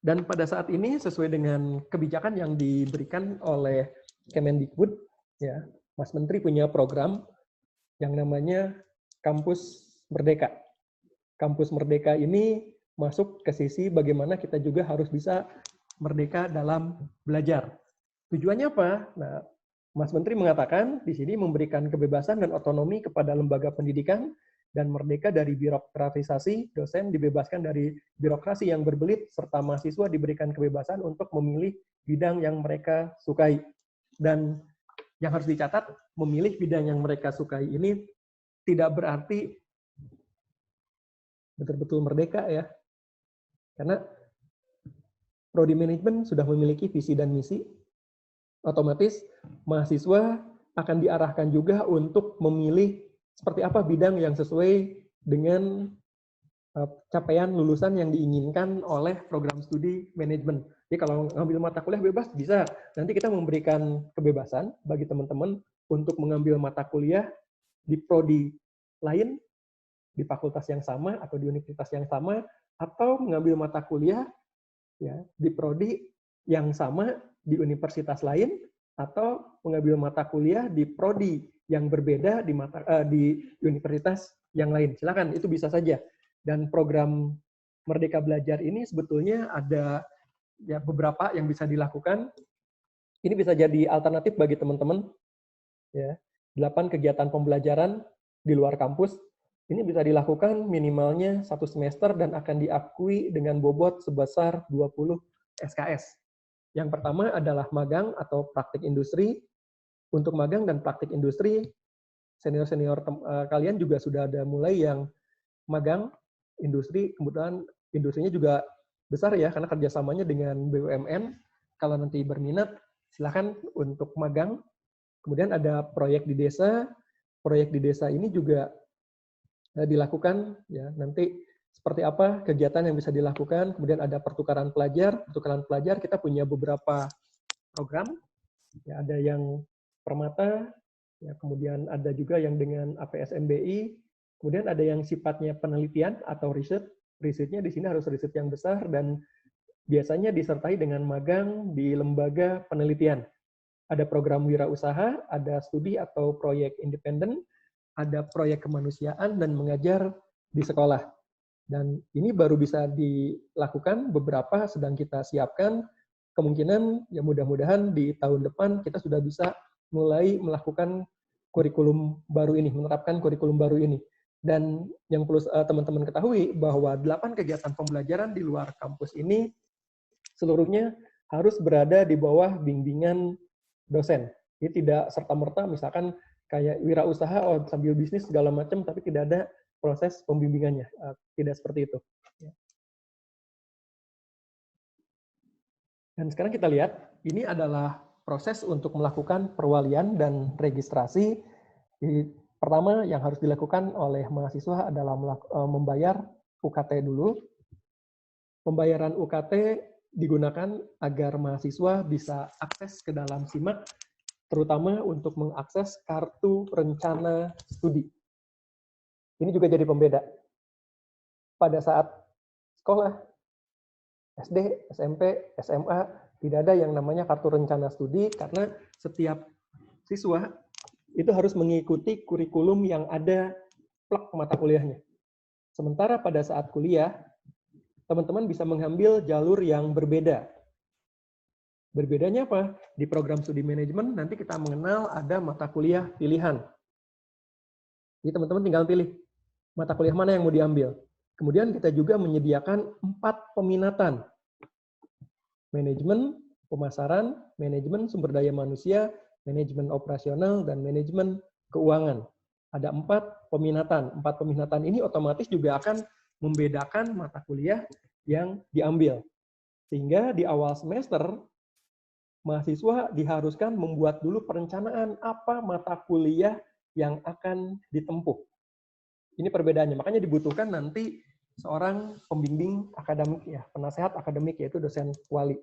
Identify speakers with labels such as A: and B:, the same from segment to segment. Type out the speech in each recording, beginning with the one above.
A: Dan pada saat ini sesuai dengan kebijakan yang diberikan oleh Kemendikbud, ya, Mas Menteri punya program yang namanya Kampus Merdeka. Kampus Merdeka ini masuk ke sisi bagaimana kita juga harus bisa merdeka dalam belajar. Tujuannya apa? Nah, Mas Menteri mengatakan di sini memberikan kebebasan dan otonomi kepada lembaga pendidikan dan merdeka dari birokratisasi, dosen dibebaskan dari birokrasi yang berbelit, serta mahasiswa diberikan kebebasan untuk memilih bidang yang mereka sukai. Dan yang harus dicatat, memilih bidang yang mereka sukai ini tidak berarti betul-betul merdeka ya. Karena prodi manajemen sudah memiliki visi dan misi, otomatis mahasiswa akan diarahkan juga untuk memilih seperti apa bidang yang sesuai dengan capaian lulusan yang diinginkan oleh program studi manajemen. Jadi kalau ngambil mata kuliah bebas bisa. Nanti kita memberikan kebebasan bagi teman-teman untuk mengambil mata kuliah di prodi lain, di fakultas yang sama atau di universitas yang sama, atau mengambil mata kuliah ya di prodi yang sama di universitas lain, atau mengambil mata kuliah di prodi yang berbeda di universitas yang lain. Silakan, itu bisa saja. Dan program Merdeka Belajar ini sebetulnya ada ya beberapa yang bisa dilakukan. Ini bisa jadi alternatif bagi teman-teman. Ya, 8 kegiatan pembelajaran di luar kampus. Ini bisa dilakukan minimalnya 1 semester dan akan diakui dengan bobot sebesar 20 SKS. Yang pertama adalah magang atau praktik industri. Untuk magang dan praktik industri, senior-senior kalian juga sudah ada mulai yang magang industri, kemudian industrinya juga besar ya, karena kerjasamanya dengan BUMN. Kalau nanti berminat, silakan untuk magang. Kemudian ada proyek di desa ini juga dilakukan, ya nanti seperti apa kegiatan yang bisa dilakukan. Kemudian ada pertukaran pelajar kita punya beberapa program, ya ada yang Permata, ya kemudian ada juga yang dengan APSMBI, kemudian ada yang sifatnya penelitian atau riset. Risetnya di sini harus riset yang besar dan biasanya disertai dengan magang di lembaga penelitian. Ada program wirausaha, ada studi atau proyek independen, ada proyek kemanusiaan dan mengajar di sekolah. Dan ini baru bisa dilakukan, beberapa sedang kita siapkan. Kemungkinan ya mudah-mudahan di tahun depan kita sudah bisa mulai melakukan kurikulum baru ini, menerapkan kurikulum baru ini. Dan yang perlu teman-teman ketahui bahwa 8 kegiatan pembelajaran di luar kampus ini seluruhnya harus berada di bawah bimbingan dosen. Jadi tidak serta-merta misalkan kayak wirausaha sambil bisnis segala macam tapi tidak ada proses pembimbingannya. Tidak seperti itu. Dan sekarang kita lihat, ini adalah proses untuk melakukan perwalian dan registrasi. Pertama yang harus dilakukan oleh mahasiswa adalah membayar UKT dulu. Pembayaran UKT digunakan agar mahasiswa bisa akses ke dalam SIMAK, terutama untuk mengakses kartu rencana studi. Ini juga jadi pembeda. Pada saat sekolah, SD, SMP, SMA, tidak ada yang namanya kartu rencana studi karena setiap siswa itu harus mengikuti kurikulum yang ada plek mata kuliahnya. Sementara pada saat kuliah, teman-teman bisa mengambil jalur yang berbeda. Berbedanya apa? Di program studi manajemen nanti kita mengenal ada mata kuliah pilihan. Jadi teman-teman tinggal pilih mata kuliah mana yang mau diambil. Kemudian kita juga menyediakan 4 peminatan. Manajemen, pemasaran, manajemen sumber daya manusia, manajemen operasional, dan manajemen keuangan. Ada 4 peminatan. 4 peminatan ini otomatis juga akan membedakan mata kuliah yang diambil. Sehingga di awal semester, mahasiswa diharuskan membuat dulu perencanaan apa mata kuliah yang akan ditempuh. Ini perbedaannya. Makanya dibutuhkan nanti seorang pembimbing akademik, ya, penasehat akademik, yaitu dosen wali.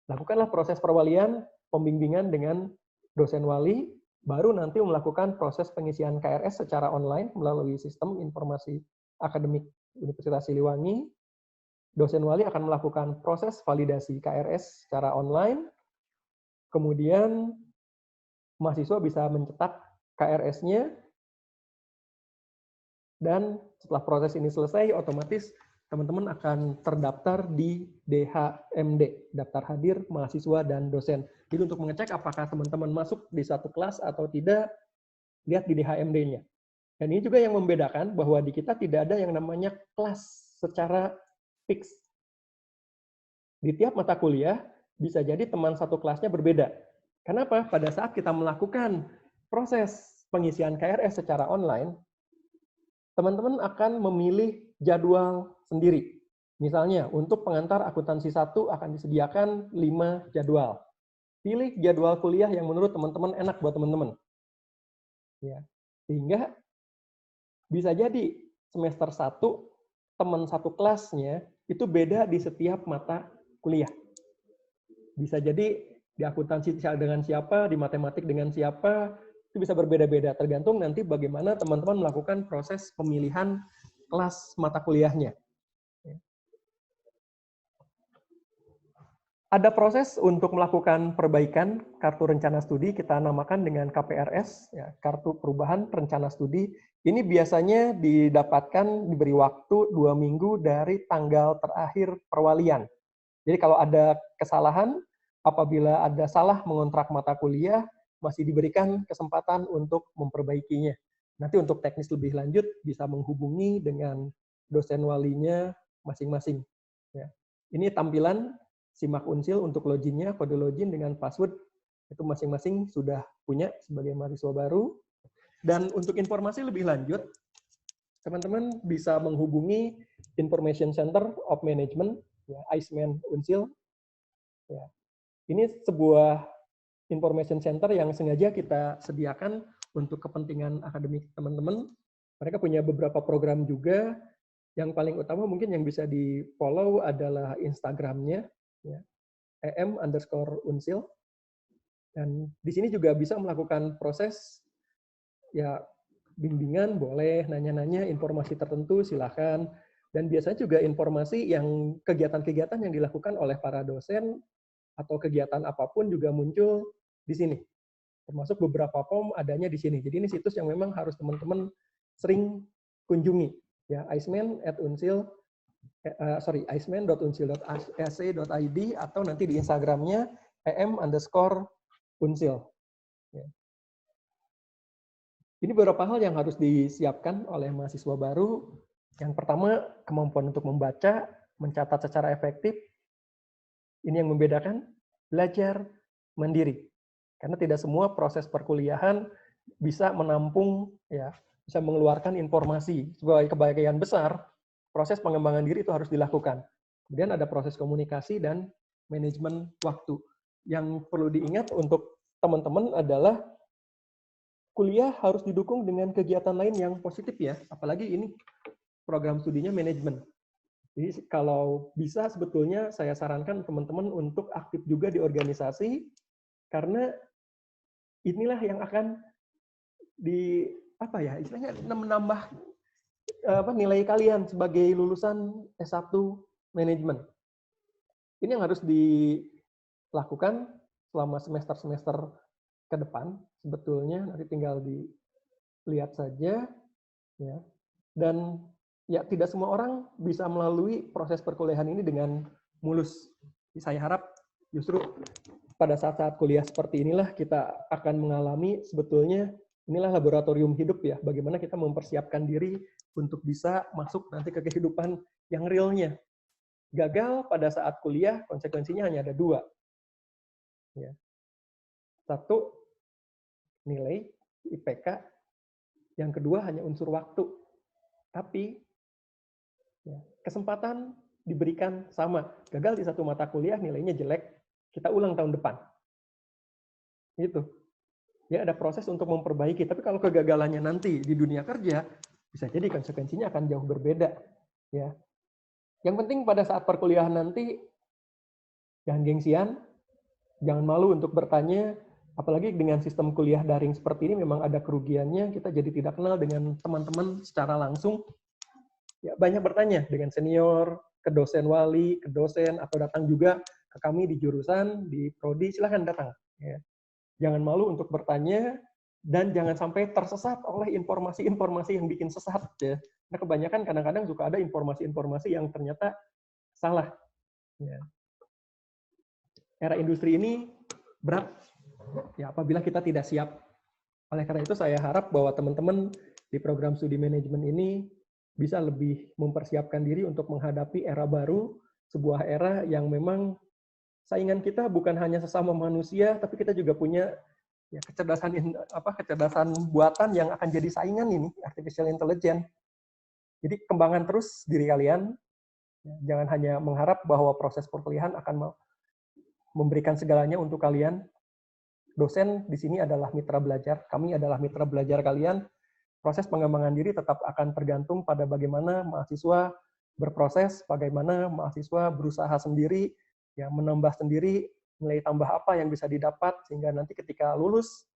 A: Lakukanlah proses perwalian, pembimbingan dengan dosen wali, baru nanti melakukan proses pengisian KRS secara online melalui sistem informasi akademik Universitas Siliwangi. dosen wali akan melakukan proses validasi KRS secara online, kemudian mahasiswa bisa mencetak KRS-nya, dan setelah proses ini selesai, otomatis teman-teman akan terdaftar di DHMD, daftar hadir mahasiswa dan dosen. Jadi untuk mengecek apakah teman-teman masuk di satu kelas atau tidak, lihat di DHMD-nya. Dan ini juga yang membedakan bahwa di kita tidak ada yang namanya kelas secara fix. Di tiap mata kuliah, bisa jadi teman satu kelasnya berbeda. Kenapa? Pada saat kita melakukan proses pengisian KRS secara online, teman-teman akan memilih jadwal sendiri. Misalnya, untuk pengantar akuntansi 1 akan disediakan 5 jadwal. Pilih jadwal kuliah yang menurut teman-teman enak buat teman-teman. Ya. Sehingga bisa jadi semester 1, teman satu kelasnya itu beda di setiap mata kuliah. Bisa jadi di akuntansi dengan siapa, di matematik dengan siapa, itu bisa berbeda-beda, tergantung nanti bagaimana teman-teman melakukan proses pemilihan kelas mata kuliahnya. Ada proses untuk melakukan perbaikan kartu rencana studi, kita namakan dengan KPRS, ya, Kartu Perubahan Rencana Studi. Ini biasanya didapatkan, diberi waktu 2 minggu dari tanggal terakhir perwalian. Jadi kalau ada kesalahan, apabila ada salah mengontrak mata kuliah, masih diberikan kesempatan untuk memperbaikinya. Nanti untuk teknis lebih lanjut, bisa menghubungi dengan dosen walinya masing-masing. Ya. Ini tampilan simak Unsil untuk loginnya, kode login dengan password, itu masing-masing sudah punya sebagai mahasiswa baru. Dan untuk informasi lebih lanjut, teman-teman bisa menghubungi Information Center of Management, ya, ICMAN Unsil. Ya. Ini sebuah information center yang sengaja kita sediakan untuk kepentingan akademik teman-teman. Mereka punya beberapa program juga. Yang paling utama mungkin yang bisa di-follow adalah Instagram-nya, ya, @em_unsil. Dan di sini juga bisa melakukan proses, ya, bimbingan, boleh nanya-nanya informasi tertentu, silakan. Dan biasanya juga informasi yang kegiatan-kegiatan yang dilakukan oleh para dosen atau kegiatan apapun juga muncul di sini. Termasuk beberapa form adanya di sini. Jadi ini situs yang memang harus teman-teman sering kunjungi. Ya, iceman.unsil.ac.id atau nanti di Instagramnya em_unsil. Ya. Ini beberapa hal yang harus disiapkan oleh mahasiswa baru. Yang pertama, kemampuan untuk membaca, mencatat secara efektif. Ini yang membedakan, belajar mandiri. Karena tidak semua proses perkuliahan bisa menampung, ya, bisa mengeluarkan informasi. Sebagai kebagian besar, proses pengembangan diri itu harus dilakukan. Kemudian ada proses komunikasi dan manajemen waktu. Yang perlu diingat untuk teman-teman adalah kuliah harus didukung dengan kegiatan lain yang positif, ya. Apalagi ini program studinya manajemen. Jadi kalau bisa sebetulnya saya sarankan teman-teman untuk aktif juga di organisasi, karena inilah yang akan istilahnya menambah nilai kalian sebagai lulusan S1 manajemen. Ini yang harus dilakukan selama semester-semester ke depan sebetulnya, nanti tinggal dilihat saja, ya. Dan ya tidak semua orang bisa melalui proses perkuliahan ini dengan mulus. Saya harap justru pada saat-saat kuliah seperti inilah kita akan mengalami sebetulnya inilah laboratorium hidup, ya, bagaimana kita mempersiapkan diri untuk bisa masuk nanti ke kehidupan yang realnya. Gagal pada saat kuliah konsekuensinya hanya ada 2. Ya. 1, nilai IPK, yang kedua hanya unsur waktu. Tapi ya, kesempatan diberikan sama. Gagal di satu mata kuliah, nilainya jelek, kita ulang tahun depan. Gitu. Ya, ada proses untuk memperbaiki. Tapi kalau kegagalannya nanti di dunia kerja, bisa jadi konsekuensinya akan jauh berbeda. Ya. Yang penting pada saat perkuliahan nanti, jangan gengsian, jangan malu untuk bertanya. Apalagi dengan sistem kuliah daring seperti ini memang ada kerugiannya, kita jadi tidak kenal dengan teman-teman secara langsung. Ya, banyak bertanya dengan senior, ke dosen wali, ke dosen, atau datang juga ke kami di jurusan, di prodi, silahkan datang. Ya. Jangan malu untuk bertanya, dan jangan sampai tersesat oleh informasi-informasi yang bikin sesat. Ya. Nah, kebanyakan kadang-kadang suka ada informasi-informasi yang ternyata salah. Ya. Era industri ini berat ya apabila kita tidak siap. Oleh karena itu saya harap bahwa teman-teman di program studi manajemen ini bisa lebih mempersiapkan diri untuk menghadapi era baru, sebuah era yang memang saingan kita bukan hanya sesama manusia, tapi kita juga punya ya, kecerdasan buatan yang akan jadi saingan ini, artificial intelligence. Jadi kembangkan terus diri kalian, jangan hanya mengharap bahwa proses perkuliahan akan memberikan segalanya untuk kalian. Dosen di sini adalah mitra belajar, kami adalah mitra belajar kalian. Proses pengembangan diri tetap akan tergantung pada bagaimana mahasiswa berproses, bagaimana mahasiswa berusaha sendiri, ya menambah sendiri nilai tambah apa yang bisa didapat sehingga nanti ketika lulus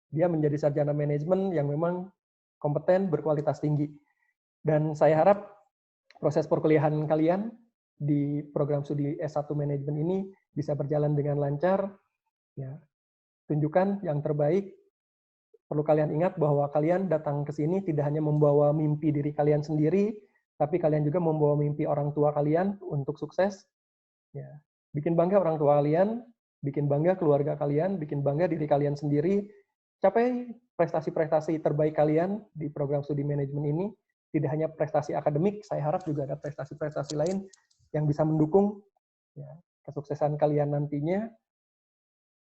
A: dia menjadi sarjana manajemen yang memang kompeten, berkualitas tinggi. Dan saya harap proses perkuliahan kalian di program studi S1 manajemen ini bisa berjalan dengan lancar. Ya, tunjukkan yang terbaik. Perlu kalian ingat bahwa kalian datang ke sini tidak hanya membawa mimpi diri kalian sendiri, tapi kalian juga membawa mimpi orang tua kalian untuk sukses. Ya, bikin bangga orang tua kalian, bikin bangga keluarga kalian, bikin bangga diri kalian sendiri. Capai prestasi-prestasi terbaik kalian di program studi manajemen ini. Tidak hanya prestasi akademik, saya harap juga ada prestasi-prestasi lain yang bisa mendukung ya, kesuksesan kalian nantinya.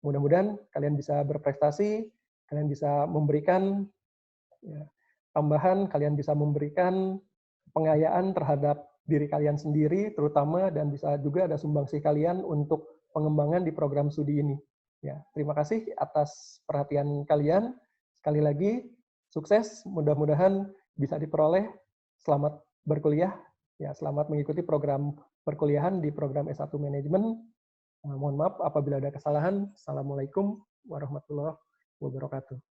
A: Mudah-mudahan kalian bisa berprestasi, kalian bisa memberikan ya, tambahan, kalian bisa memberikan pengayaan terhadap diri kalian sendiri, terutama, dan bisa juga ada sumbangsih kalian untuk pengembangan di program studi ini. Ya, terima kasih atas perhatian kalian. Sekali lagi, sukses, mudah-mudahan bisa diperoleh. Selamat berkuliah, ya, selamat mengikuti program perkuliahan di program S1 Manajemen. Mohon maaf apabila ada kesalahan. Assalamualaikum warahmatullahi wabarakatuh.